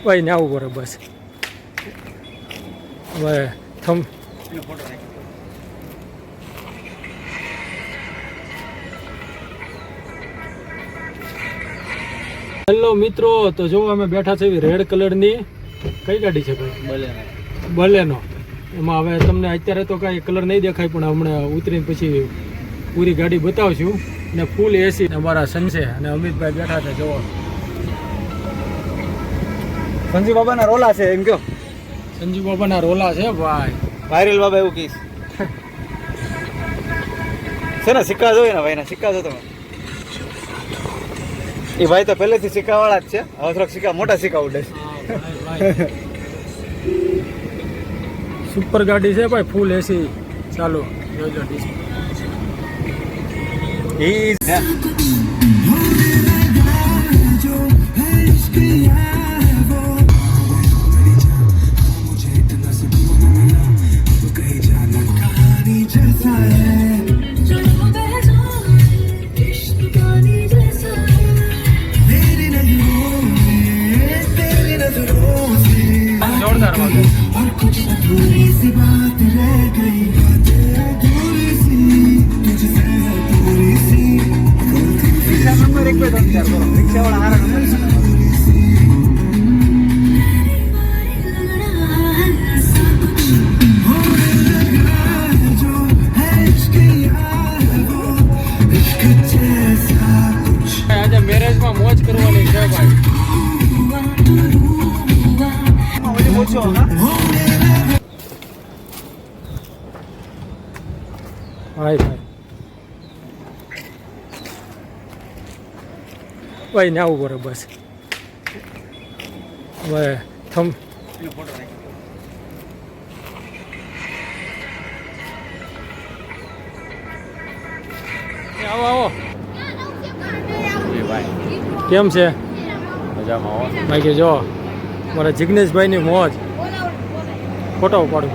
ભાઈ ને આવું પડે બસ હવે થમ હેલો મિત્રો, તો જો અમે બેઠા છે રેડ કલરની કઈ ગાડી છે ભાઈ? બલેનો. એમાં હવે તમને અત્યારે તો કાંઈ કલર નહીં દેખાય, પણ હમણાં ઉતરીને પછી પૂરી ગાડી બતાવશું. ને ફૂલ એસી અમારા સંશે અને અમિતભાઈ બેઠા છે. જોવો સંજીવ બાબાના રોલા છે એમ કયો. સંજીવ બાબાના રોલા છે ભાઈ. વાયરલ બાબા એવું કહીશ છે ને. સિક્કા જોઈએ ને ભાઈના સિક્કા જો તમે. એ ભાઈ તો પહેલેથી સિક્કા વાળા જ છે. હવે થોડાક સિક્કા મોટા સિક્કા ઉડે છે. સુપર ગાડી છે ભાઈ, ફૂલ એસી ચાલો જોઈ લો. જોરદાર વાગે. રિક્ષા નંબર 1 2 3 4 બોલો. રિક્ષા વાળા હારા નંબર આજે મેરેજમાં મોજ કરવાની છે ભાઈ. ભાઈ ભાઈ ને આવું પડે બસ હવે થમ આવો આવો. કેમ છે? મજામાં. ભાઈ કે જો મારા જિગ્નેશભાઈની મોજ. ફોટો પાડું.